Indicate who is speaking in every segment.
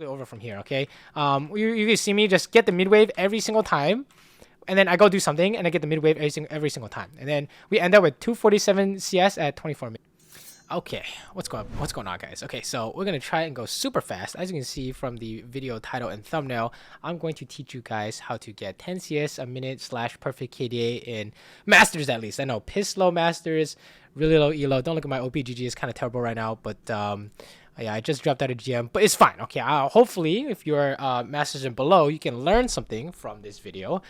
Speaker 1: over from here, okay? You can see me just get the mid wave every single time, and then I go do something, and I get the mid wave every single time, and then we end up with 247 CS at 24 minutes. Okay, what's going on, guys? Okay, so we're gonna try and go super fast. As you can see from the video title and thumbnail, I'm going to teach you guys how to get 10 CS a minute / perfect KDA in Masters at least. I know piss low Masters, really low elo. Don't look at my OPGG; it's kind of terrible right now, but yeah, I just dropped out of GM, but it's fine. Okay, hopefully, if you're Masters and below, you can learn something from this video.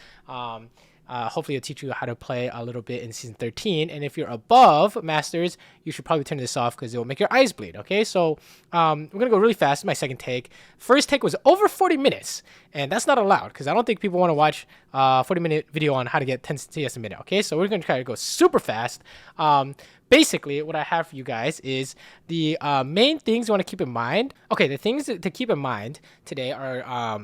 Speaker 1: Hopefully it'll teach you how to play a little bit in Season 13. And if you're above Masters, you should probably turn this off because it will make your eyes bleed, okay? So we're going to go really fast. My second take. First take was over 40 minutes. And that's not allowed because I don't think people want to watch a 40-minute video on how to get 10 CS a minute, okay? So we're going to try to go super fast. Basically, what I have for you guys is the main things you want to keep in mind. Okay, the things to keep in mind today are...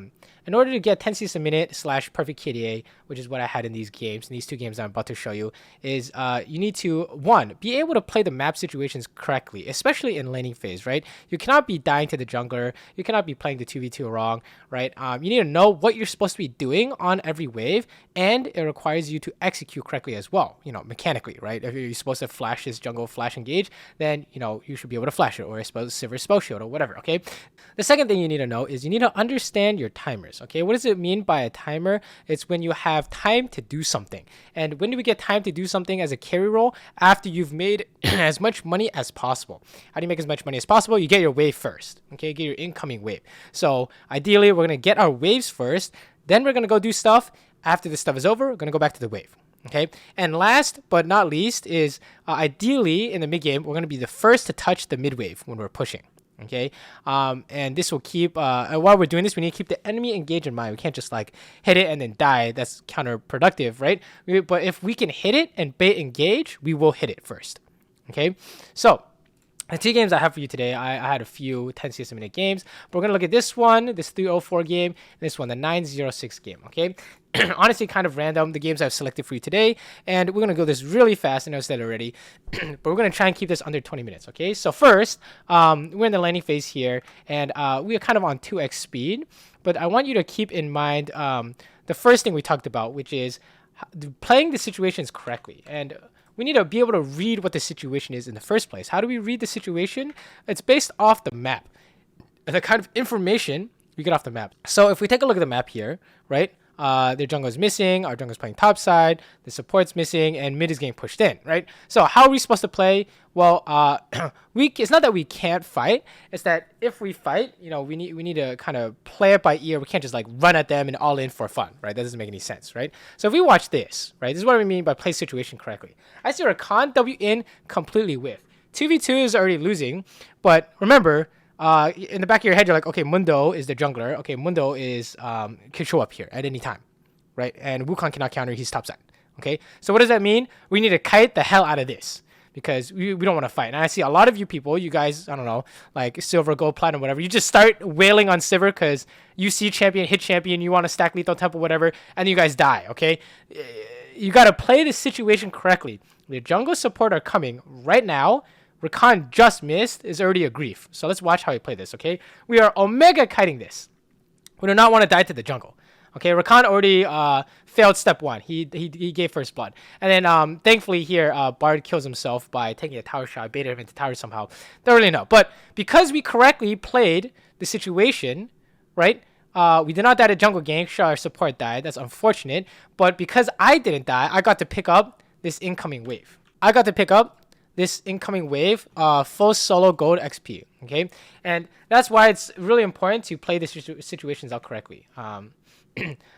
Speaker 1: in order to get 10 CS a minute / perfect KDA, which is what I had in these games, in these two games I'm about to show you, is you need to, one, be able to play the map situations correctly, especially in laning phase, right? You cannot be dying to the jungler. You cannot be playing the 2v2 wrong, right? You need to know what you're supposed to be doing on every wave, and it requires you to execute correctly as well, you know, mechanically, right? If you're supposed to flash this jungle flash engage, then, you know, you should be able to flash it, or Saber spell shield or whatever, okay? The second thing you need to know is you need to understand your timers. Okay, what does it mean by a timer? It's when you have time to do something. And when do we get time to do something as a carry role? After you've made as much money as possible. How do you make as much money as possible? You get your wave first. Okay, get your incoming wave. So ideally, we're gonna get our waves first. Then we're gonna go do stuff. After this stuff is over, we're gonna go back to the wave. Okay, and last but not least is ideally in the mid game, we're gonna be the first to touch the mid wave when we're pushing. Okay, and this will keep while we're doing this, we need to keep the enemy engaged in mind. We can't just like hit it and then die. That's counterproductive, right? But if we can hit it and bait engage, we will hit it first. Okay, so the two games I have for you today, I had a few 10 CS a minute games, but we're gonna look at this one, this 304 game, and this one, the 906 game. Okay, honestly, kind of random, the games I've selected for you today, and we're gonna go this really fast. I know I said it already, but we're gonna try and keep this under 20 minutes. Okay, so first, we're in the landing phase here, and we are kind of on 2x speed, but I want you to keep in mind the first thing we talked about, which is playing the situations correctly. And we need to be able to read what the situation is in the first place. How do we read the situation? It's based off the map, the kind of information we get off the map. So if we take a look at the map here, right? Their jungle is missing, our jungle is playing top side, the support's missing, and mid is getting pushed in, right? So how are we supposed to play? Well, it's not that we can't fight, it's that if we fight, you know, we need to kind of play it by ear. We can't just like run at them and all in for fun, right? That doesn't make any sense, right? So if we watch this, right, this is what we mean by play situation correctly. I see Rakan W in completely with. 2v2 is already losing, but remember, in the back of your head, you're like, okay, Mundo is the jungler. Okay, Mundo is can show up here at any time, right? And Wukong cannot counter, he's topside. Okay, so what does that mean? We need to kite the hell out of this because we don't want to fight. And I see a lot of you people, you guys, I don't know, like silver, gold, platinum, whatever, you just start wailing on Saber because you see champion, hit champion, you want to stack lethal temple, whatever, and you guys die, okay? You got to play the situation correctly. The jungle support are coming right now. Rakan just missed is already a grief. So let's watch how he play this, okay? We are omega kiting this. We do not want to die to the jungle. Okay, Rakan already failed step one. He gave first blood. And then thankfully here, Bard kills himself by taking a tower shot, baited him into tower somehow. Don't really know. But because we correctly played the situation, right? We did not die to jungle gank. Sure, our support died. That's unfortunate. But because I didn't die, I got to pick up this incoming wave. Full solo gold XP, okay? And that's why it's really important to play the situations out correctly.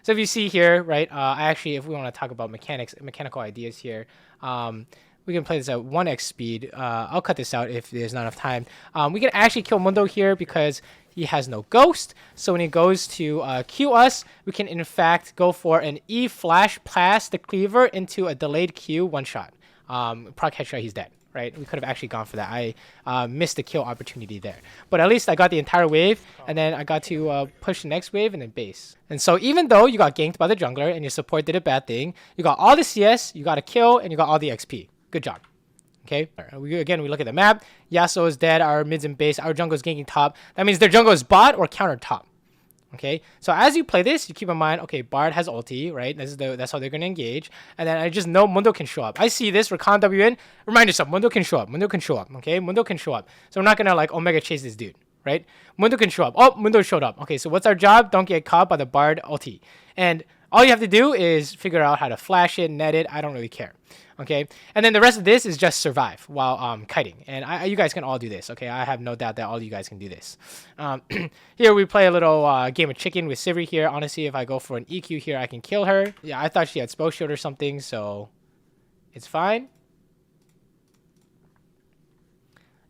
Speaker 1: So if you see here, right, if we want to talk about mechanical ideas here, we can play this at 1x speed. I'll cut this out if there's not enough time. We can actually kill Mundo here because he has no ghost. So when he goes to Q us, we can in fact go for an E flash pass the cleaver into a delayed Q one shot. Proc headshot, he's dead. Right? We could have actually gone for that. I missed the kill opportunity there. But at least I got the entire wave, and then I got to push the next wave and then base. And so even though you got ganked by the jungler and your support did a bad thing, you got all the CS, you got a kill, and you got all the XP. Good job. Okay, again, we look at the map. Yasuo is dead, our mid's in base, our jungle is ganking top. That means their jungle is bot or counter top. Okay, so as you play this, you keep in mind, okay, Bard has ulti, right? That's how they're gonna engage. And then I just know Mundo can show up. I see this, Rakan W in. Remind yourself, Mundo can show up. Mundo can show up. Okay, Mundo can show up. So we're not gonna like Omega chase this dude, right? Mundo can show up. Oh, Mundo showed up. Okay, so what's our job? Don't get caught by the Bard ulti. And all you have to do is figure out how to flash it, net it. I don't really care. Okay, and then the rest of this is just survive while kiting, and you guys can all do this. Okay, I have no doubt that all you guys can do this. Here we play a little game of chicken with Sivri here. Honestly, if I go for an EQ here, I can kill her. Yeah, I thought she had Spoke Shield or something, so it's fine.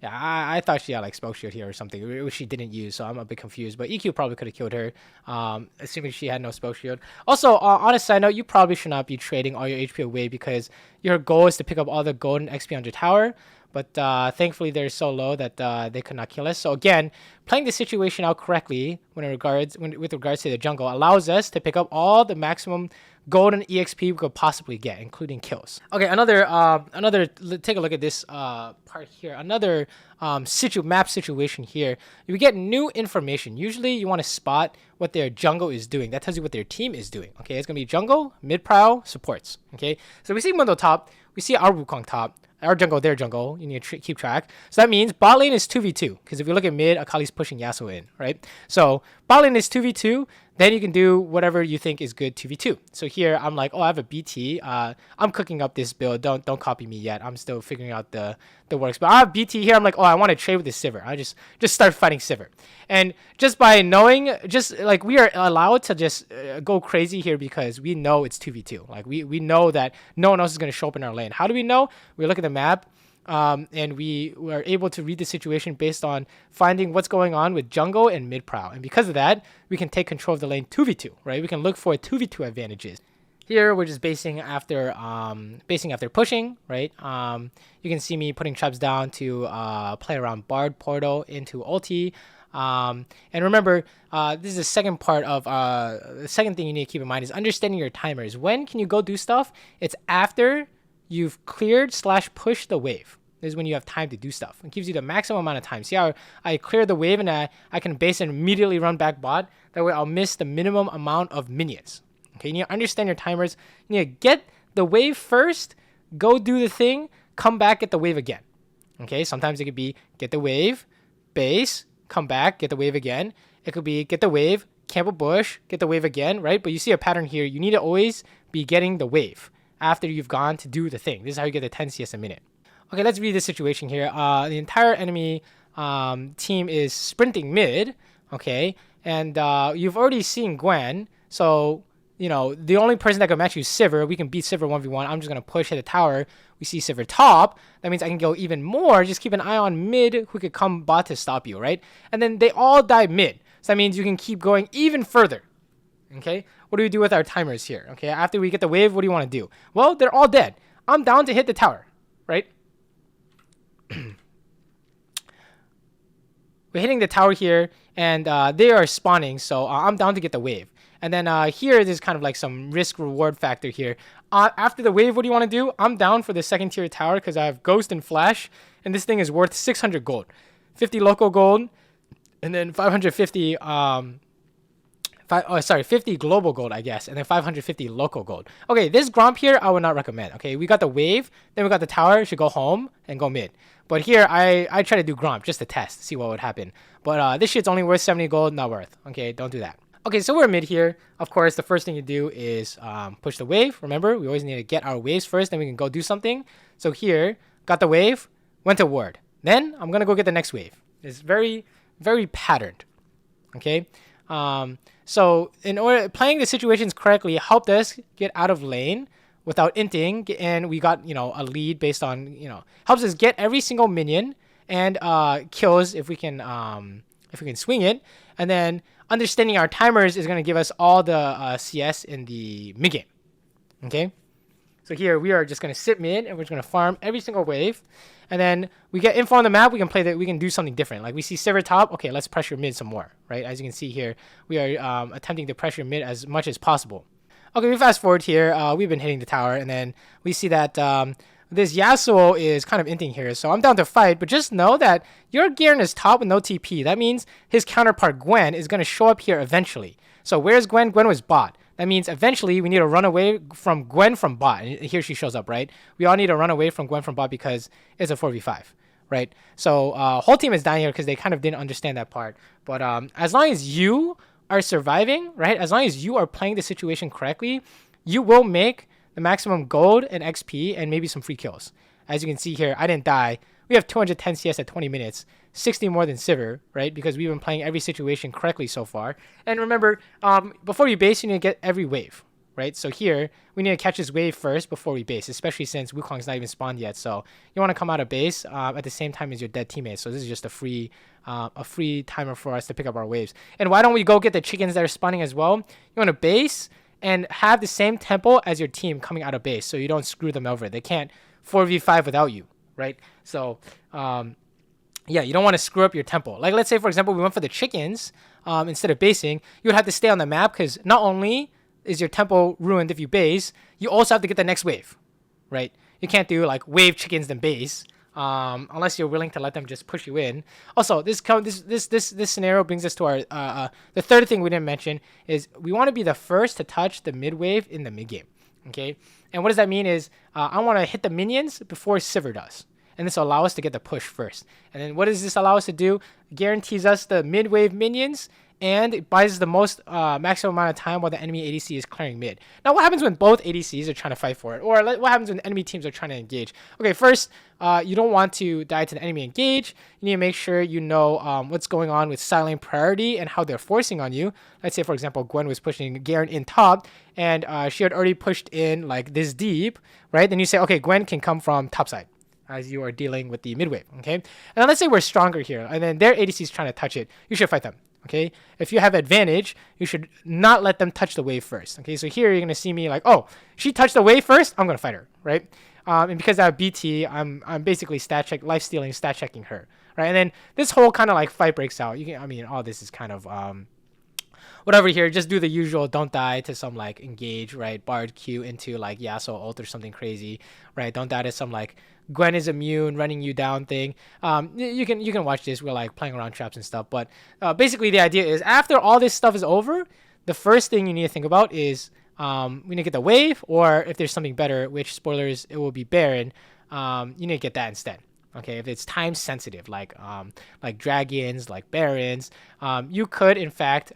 Speaker 1: Yeah, I thought she had like Spoke Shield here or something, which she didn't use, so I'm a bit confused. But EQ probably could have killed her, assuming she had no Spoke Shield. Also, on a side note, you probably should not be trading all your HP away because your goal is to pick up all the gold and XP on your tower. But thankfully, they're so low that they could not kill us. So again, playing the situation out correctly with regards to the jungle allows us to pick up all the maximum gold and EXP we could possibly get, including kills. Okay, another take a look at this part here. Another map situation here. You get new information. Usually, you want to spot what their jungle is doing. That tells you what their team is doing. Okay, it's gonna be jungle, mid prow, supports. Okay, so we see Mundo top, we see our Wukong top. Our jungle, their jungle. You need to keep track. So that means bot lane is 2v2. Because if you look at mid, Akali's pushing Yasuo in, right? So bot lane is 2v2. Then you can do whatever you think is good 2v2. So here, I'm like, oh, I have a BT. I'm cooking up this build. Don't copy me yet. I'm still figuring out the works. But I have BT here. I'm like, oh, I want to trade with this Saber. I just start fighting Saber. And just by knowing, just like we are allowed to just go crazy here because we know it's 2v2. Like we know that no one else is going to show up in our lane. How do we know? We look at the map. And we were able to read the situation based on finding what's going on with jungle and mid prow. And because of that, we can take control of the lane 2v2, right? We can look for 2v2 advantages. Here, we're just basing after pushing, right? You can see me putting traps down to play around Bard Portal into ulti. And remember, this is the second part of the second thing you need to keep in mind is understanding your timers. When can you go do stuff? It's after you've cleared / pushed the wave. This is when you have time to do stuff. It gives you the maximum amount of time. See how I clear the wave and I can base and immediately run back bot. That way I'll miss the minimum amount of minions. Okay, you need to understand your timers. You need to get the wave first, go do the thing, come back, get the wave again. Okay, sometimes it could be get the wave, base, come back, get the wave again. It could be get the wave, camp a bush, get the wave again, right? But you see a pattern here. You need to always be getting the wave after you've gone to do the thing. This is how you get the 10 CS a minute. Okay, let's read the situation here. The entire enemy team is sprinting mid, okay? And you've already seen Gwen. So, you know, the only person that can match you is Sivir. We can beat Sivir 1v1. I'm just going to push, hit the tower. We see Sivir top. That means I can go even more. Just keep an eye on mid who could come bot to stop you, right? And then they all die mid. So that means you can keep going even further. Okay, what do we do with our timers here? Okay, after we get the wave, what do you want to do? Well, they're all dead. I'm down to hit the tower, right? We're hitting the tower here, and they are spawning, so I'm down to get the wave. And then here, there's kind of like some risk-reward factor here. After the wave, what do you want to do? I'm down for the second tier tower because I have Ghost and Flash, and this thing is worth 600 gold. 50 local gold, and then 550... 50 global gold, I guess, and then 550 local gold. Okay, this Gromp here, I would not recommend. Okay, we got the wave, then we got the tower, should go home and go mid. But here, I try to do Gromp just to test, see what would happen. But this shit's only worth 70 gold, not worth. Okay, don't do that. Okay, so we're mid here. Of course, the first thing you do is push the wave. Remember, we always need to get our waves first, then we can go do something. So here, got the wave, went to ward. Then, I'm going to go get the next wave. It's very, very patterned. Okay? So in order playing the situations correctly helped us get out of lane without inting, and we got, you know, a lead based on, you know, helps us get every single minion and kills if we can swing it, and then understanding our timers is going to give us all the CS in the mid game. Okay, so here we are just going to sit mid and we're just going to farm every single wave. And then we get info on the map, we can play that, we can do something different. Like we see Saber top, okay, let's pressure mid some more, right? As you can see here, we are attempting to pressure mid as much as possible. Okay, we fast forward here, we've been hitting the tower, and then we see that this Yasuo is kind of inting here, so I'm down to fight, but just know that your Garen is top with no TP. That means his counterpart Gwen is going to show up here eventually. So where's Gwen? Gwen was bot. That means eventually we need to run away from Gwen from bot. And here she shows up, right? We all need to run away from Gwen from bot because it's a 4v5, right? So whole team is dying here because they kind of didn't understand that part. But as long as you are surviving, right? As long as you are playing the situation correctly, you will make the maximum gold and XP and maybe some free kills. As you can see here, I didn't die. We have 210 CS at 20 minutes, 60 more than Saber, right? Because we've been playing every situation correctly so far. And remember, before you base, you need to get every wave, right? So here, we need to catch this wave first before we base, especially since Wukong's not even spawned yet. So you want to come out of base at the same time as your dead teammates. So this is just a free timer for us to pick up our waves. And why don't we go get the chickens that are spawning as well? You want to base and have the same tempo as your team coming out of base, so you don't screw them over. They can't 4v5 without you, right? So, yeah, you don't want to screw up your tempo. Like, let's say, for example, we went for the chickens instead of basing. You would have to stay on the map because not only is your tempo ruined if you base, you also have to get the next wave, right? You can't do, like, wave chickens then base. Unless you're willing to let them just push you in. Also, this scenario brings us to our the third thing we didn't mention is we want to be the first to touch the mid wave in the mid game. Okay, and what does that mean is I want to hit the minions before Saber does, and this will allow us to get the push first. And then what does this allow us to do? Guarantees us the mid wave minions. And it buys the most maximum amount of time while the enemy ADC is clearing mid. Now, what happens when both ADCs are trying to fight for it? Or what happens when enemy teams are trying to engage? Okay, first, you don't want to die to the enemy engage. You need to make sure you know what's going on with silent priority and how they're forcing on you. Let's say, for example, Gwen was pushing Garen in top, and she had already pushed in like this deep, right? Then you say, okay, Gwen can come from top side as you are dealing with the mid wave, okay? And then let's say we're stronger here, and then their ADC is trying to touch it. You should fight them. Okay, if you have advantage, you should not let them touch the wave first. Okay, so here you're gonna see me like, oh, she touched the wave first, I'm gonna fight her, right? And because I have BT, I'm basically life stealing, stat checking her, right? And then this whole kind of like fight breaks out. All this is kind of whatever here. Just do the usual, don't die to some like engage, right? Bard Q into like Yasuo ult or something crazy, right? Don't die to some like Gwen is immune, running you down thing. You can watch this. We're like playing around traps and stuff. But basically the idea is after all this stuff is over, the first thing you need to think about is we need to get the wave, or if there's something better, which spoilers, it will be Baron. You need to get that instead. Okay, if it's time sensitive, like dragons, like barons, you could in fact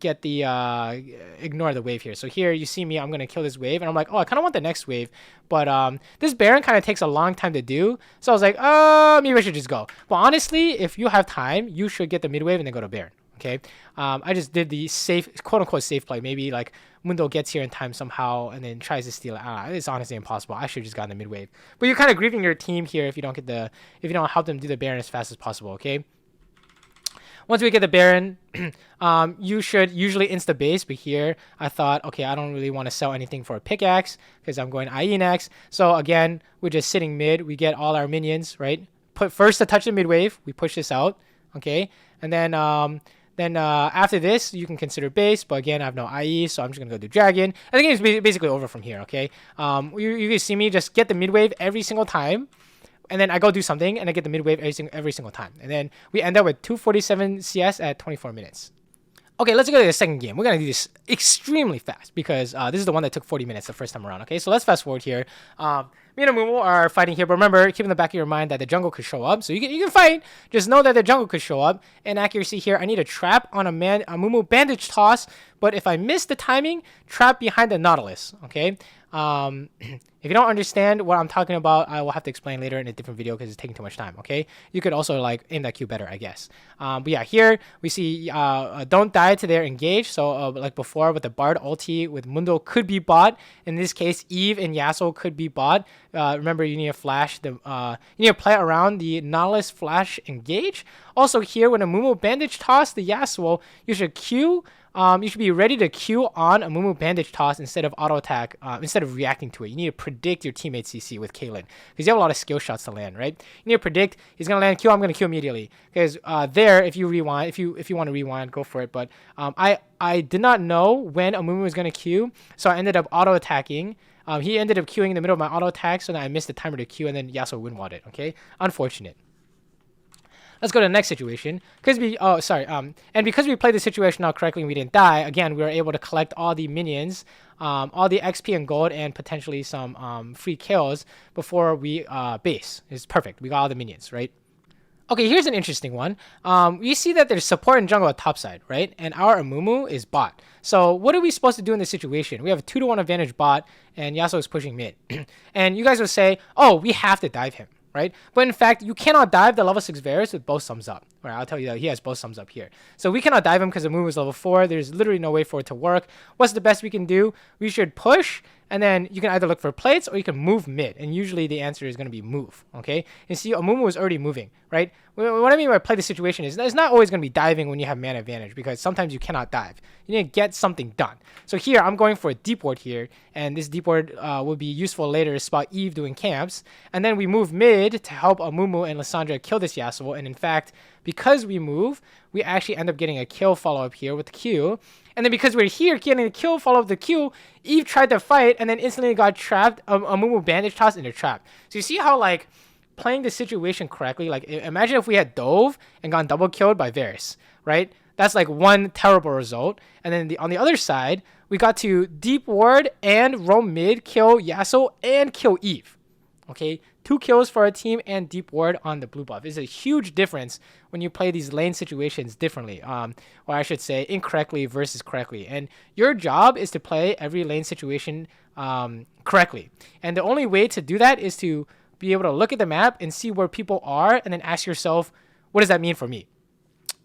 Speaker 1: get the ignore the wave here. So here you see me, I'm gonna kill this wave, and I'm like, oh, I kind of want the next wave, but this Baron kind of takes a long time to do. So I was like, maybe I should just go. Well, honestly, if you have time, you should get the mid wave and then go to Baron. Okay, I just did the safe, quote unquote safe play. Maybe like Mundo gets here in time somehow and then tries to steal it. It's honestly impossible. I should have just gotten the mid wave. But you're kind of grieving your team here if you don't help them do the Baron as fast as possible. Okay. Once we get the Baron, you should usually insta base, but here I thought, okay, I don't really want to sell anything for a pickaxe because I'm going IE next. So again, we're just sitting mid. We get all our minions, right? Put first to touch the mid wave. We push this out, okay? And then after this, you can consider base, but again, I have no IE, so I'm just going to go do Dragon. And the game is basically over from here, okay? You can see me just get the mid wave every single time. And then I go do something, and I get the mid wave every single time. And then we end up with 247 CS at 24 minutes. Okay, let's go to the second game. We're going to do this extremely fast because this is the one that took 40 minutes the first time around. Okay, so let's fast forward here. Me and Amumu are fighting here, but remember, keep in the back of your mind that the jungle could show up. So you can fight. Just know that the jungle could show up. And accuracy here, I need a trap on a Amumu bandage toss. But if I miss the timing, trap behind the Nautilus. Okay. If you don't understand what I'm talking about, I will have to explain later in a different video because it's taking too much time, okay? You could also like aim that Q better, I guess. But yeah, here we see don't die to their engage. So like before with the Bard ulti with Mundo could be bot. In this case, Eve and Yasuo could be bot. Remember, you need to flash the you need to play around the Nautilus flash engage. Also here, when a Mumu bandage toss the Yasuo, you should Q. You should be ready to Q on a Mumu bandage toss instead of auto attack, instead of reacting to it. You need to predict your teammate's CC with Caitlyn because you have a lot of skill shots to land, right? You need to predict he's gonna land Q. I'm gonna Q immediately because there, if you rewind, if you want to rewind, go for it. But I did not know when a Mumu was gonna Q, so I ended up auto attacking He ended up queuing in the middle of my auto attack, so then I missed the timer to queue, and then Yasuo win-walled it. Okay, unfortunate. Let's go to the next situation. And because we played the situation out correctly and we didn't die, again, we were able to collect all the minions, all the XP and gold, and potentially some free kills before we base. It's perfect. We got all the minions, right? Okay, here's an interesting one. We see that there's support and jungle at top side, right? And our Amumu is bot. So what are we supposed to do in this situation? We have a 2-to-1 advantage bot, and Yasuo is pushing mid. And you guys will say, oh, we have to dive him, right? But in fact, you cannot dive the level 6 Varus with both thumbs up. Right, I'll tell you that he has both thumbs up here. So we cannot dive him because Amumu is level 4. There's literally no way for it to work. What's the best we can do? We should push, and then you can either look for plates or you can move mid. And usually the answer is going to be move, okay? And see, Amumu is already moving, right? What I mean by play the situation is it's not always going to be diving when you have mana advantage, because sometimes you cannot dive. You need to get something done. So here, I'm going for a deep ward here, and this deep ward will be useful later to spot Eve doing camps. And then we move mid to help Amumu and Lissandra kill this Yasuo, and in fact, because we move, we actually end up getting a kill follow-up here with the Q. And then because we're here getting a kill follow-up the Q, Eve tried to fight and then instantly got trapped. Amumu bandage tossed in a trap. So you see how, like, playing the situation correctly, like, imagine if we had dove and gotten double killed by Varus, right? That's like one terrible result. And then on the other side, we got to deep ward and roam mid, kill Yasuo, and kill Eve. Okay, 2 kills for our team and deep ward on the blue buff. It's a huge difference when you play these lane situations differently, or I should say incorrectly versus correctly. And your job is to play every lane situation correctly. And the only way to do that is to be able to look at the map and see where people are, and then ask yourself, what does that mean for me?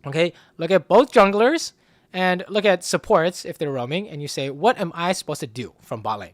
Speaker 1: Okay, look at both junglers and look at supports if they're roaming, and you say, what am I supposed to do from bot lane?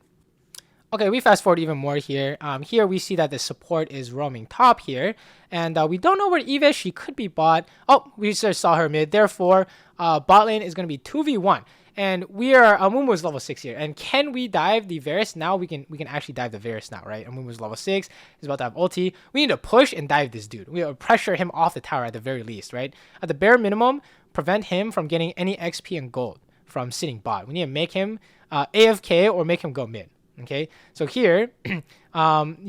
Speaker 1: Okay, we fast forward even more here. Here we see that the support is roaming top here, and we don't know where Eve is. She could be bot. Oh, we just saw her mid. Therefore, bot lane is going to be 2v1, and Amumu is level 6 here. And can we dive the Varus now? We can actually dive the Varus now, right? Amumu is level 6. He's about to have ulti. We need to push and dive this dude. We pressure him off the tower at the very least, right? At the bare minimum, prevent him from getting any XP and gold from sitting bot. We need to make him AFK or make him go mid. Okay, so here, you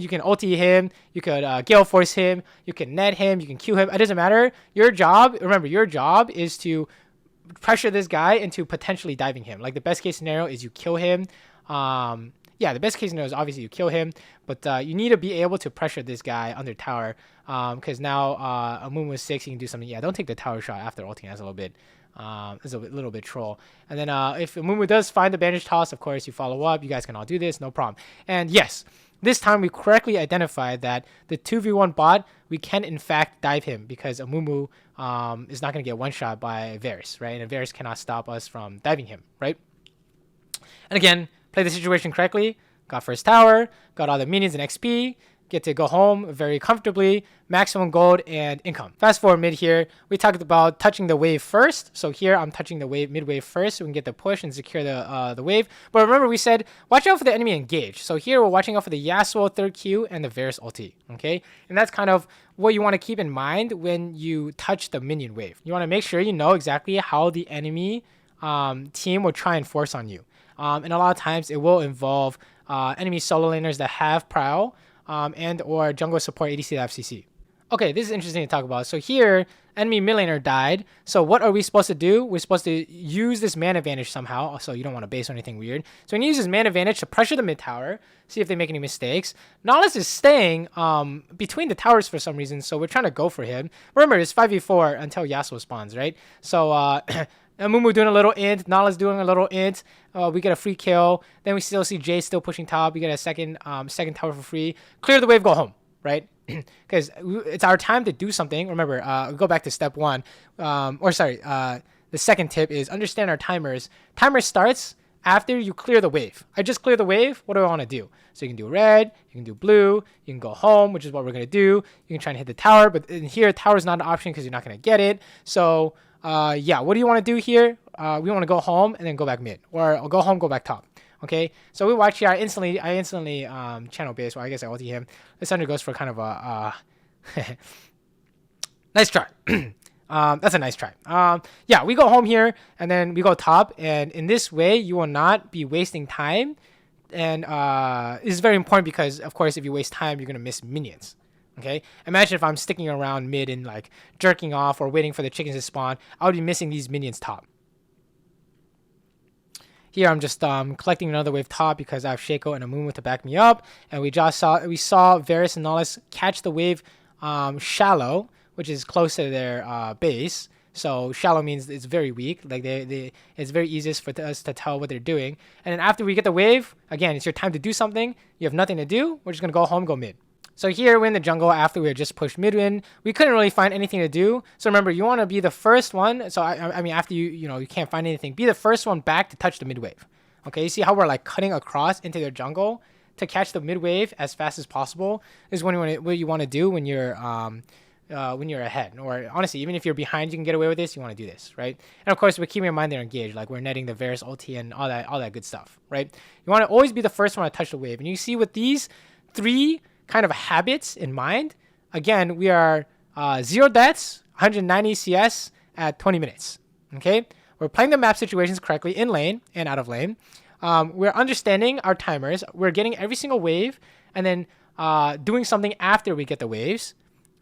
Speaker 1: can ulti him, you could Gale Force him, you can net him, you can Q him. It doesn't matter. Your job, remember, your job is to pressure this guy into potentially diving him. Like, the best case scenario is you kill him. Yeah, the best case scenario is obviously you kill him, but you need to be able to pressure this guy under tower, because now Amumu is 6, he can do something. Yeah, don't take the tower shot after ulting. That's a little bit. It's a little bit troll. And then if Amumu does find the bandage toss, of course, you follow up. You guys can all do this, no problem. And yes, this time we correctly identified that the 2v1 bot, we can in fact dive him, because Amumu is not going to get one-shot by Varus, right? And Varus cannot stop us from diving him, right? And again, play the situation correctly. Got first tower, got all the minions and XP, get to go home very comfortably, maximum gold and income. Fast forward mid here, we talked about touching the wave first. So here I'm touching the wave, mid wave first, so we can get the push and secure the wave. But remember, we said watch out for the enemy engage. So here we're watching out for the Yasuo 3rd Q and the Varus ulti. Okay, and that's kind of what you want to keep in mind when you touch the minion wave. You want to make sure you know exactly how the enemy team will try and force on you. And a lot of times it will involve enemy solo laners that have prowl, and or jungle support ADC that have CC. Okay, this is interesting to talk about. So here, enemy mid laner died. So what are we supposed to do? We're supposed to use this mana advantage somehow. So you don't want to base or anything weird. So we're going to use this mana advantage to pressure the mid tower, see if they make any mistakes. Nautilus is staying between the towers for some reason, so we're trying to go for him. Remember, it's 5v4 until Yasuo spawns, right? So Amumu doing a little int, Nautilus doing a little int. We get a free kill. Then we still see Jay still pushing top. We get a second tower for free. Clear the wave, go home, right? Because it's our time to do something. Remember, go back to step 1. The second tip is understand our timers. Timer starts after you clear the wave. I just cleared the wave. What do I want to do? So you can do red, you can do blue, you can go home, which is what we're going to do. You can try and hit the tower, but in here, tower is not an option because you're not going to get it. So yeah, what do you want to do here? We want to go home and then go back mid, or I'll go home, go back top. Okay, so we watch here. I instantly channel base. Well, I guess I ulti him. Lissandra goes for kind of a nice try. That's a nice try. Yeah, we go home here and then we go top, and in this way, you will not be wasting time this is very important because, of course, if you waste time, you're gonna miss minions. Okay, imagine if I'm sticking around mid and like jerking off or waiting for the chickens to spawn, I would be missing these minions top. Here I'm just collecting another wave top because I have Shaco and a Moon to back me up, and we saw Varus and Nolus catch the wave shallow, which is close to their base. So shallow means it's very weak. Like it's very easiest for us to tell what they're doing. And then after we get the wave, again, it's your time to do something. You have nothing to do. We're just gonna go home, go mid. So here we're in the jungle after we had just pushed mid win. We couldn't really find anything to do. So remember, you want to be the first one. So I mean, after you can't find anything, be the first one back to touch the mid wave. Okay, you see how we're like cutting across into their jungle to catch the mid wave as fast as possible. This is what you want to do when you're ahead, or honestly, even if you're behind, you can get away with this. You want to do this, right? And of course, we're keeping in mind they're engaged, like we're netting the Varus ulti and all that good stuff, right? You want to always be the first one to touch the wave, and you see with these 3 kind of habits in mind, again, we are 0 deaths, 190 CS at 20 minutes. Okay, we're playing the map situations correctly in lane and out of lane. We're understanding our timers. We're getting every single wave, and then doing something after we get the waves.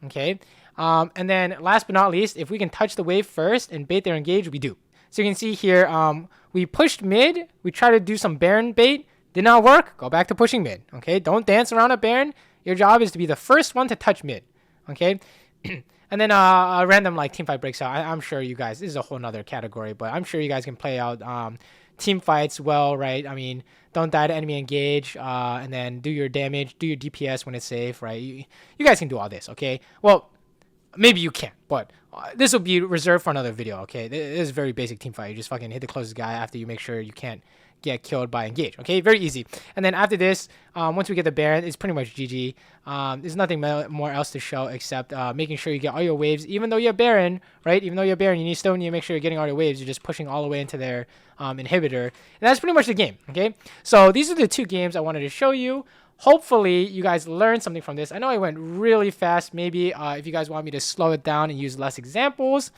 Speaker 1: Okay, and then last but not least, if we can touch the wave first and bait their engage, we do. So you can see here, we pushed mid. We tried to do some Baron bait. Did not work. Go back to pushing mid. Okay, don't dance around a Baron. Your job is to be the first one to touch mid. Okay, and then a random like team fight breaks out. I'm sure you guys, this is a whole nother category, but I'm sure you guys can play out team fights well, right? I mean, don't die to enemy engage, and then do your damage, do your DPS when it's safe, right? You guys can do all this, okay? Well, maybe you can't, but this will be reserved for another video, okay? This is very basic team fight. You just fucking hit the closest guy after you make sure you can't get killed by engage. Okay, very easy. And then after this, once we get the Baron, it's pretty much GG. There's nothing more else to show except making sure you get all your waves. Even though you're Baron, right? Even though you're Baron, you still need to make sure you're getting all your waves. You're just pushing all the way into their inhibitor. And that's pretty much the game. Okay, so these are the 2 games I wanted to show you. Hopefully you guys learned something from this. I know I went really fast. Maybe if you guys want me to slow it down and use less examples,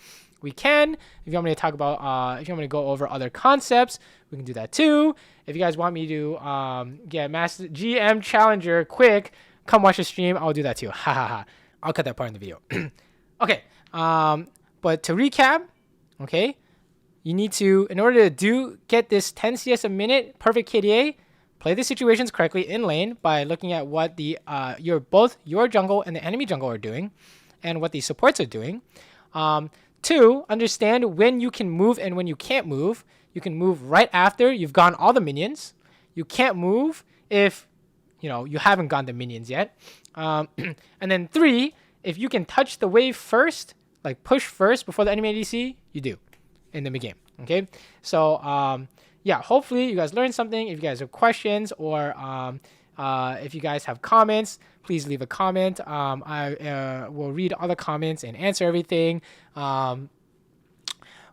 Speaker 1: we can. If you want me to talk about, if you want me to go over other concepts, we can do that too. If you guys want me to get Master GM Challenger quick, come watch the stream. I'll do that too. Ha ha ha. I'll cut that part in the video. Okay. But to recap, okay, you need to, in order to get this 10 CS a minute, perfect KDA, play the situations correctly in lane by looking at what the both your jungle and the enemy jungle are doing, and what the supports are doing. 2, understand when you can move and when you can't move. You can move right after you've gone all the minions. You can't move if you haven't gone the minions yet. And then 3, if you can touch the wave first, like push first before the enemy ADC, you do in the mid game. Okay, so yeah, hopefully you guys learned something. If you guys have questions or if you guys have comments, please leave a comment. I will read all the comments and answer everything.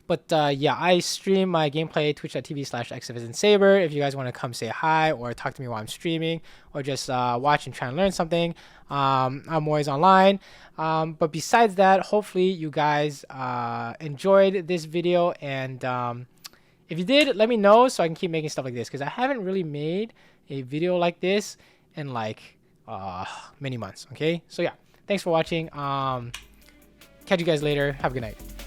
Speaker 1: But yeah, I stream my gameplay twitch.tv/xFSN Saber. If you guys want to come say hi or talk to me while I'm streaming, or just watch and try and learn something, I'm always online. But besides that, hopefully you guys enjoyed this video, and if you did, let me know so I can keep making stuff like this, because I haven't really made a video like this in like many months. Okay, so yeah, thanks for watching. Catch you guys later. Have a good night.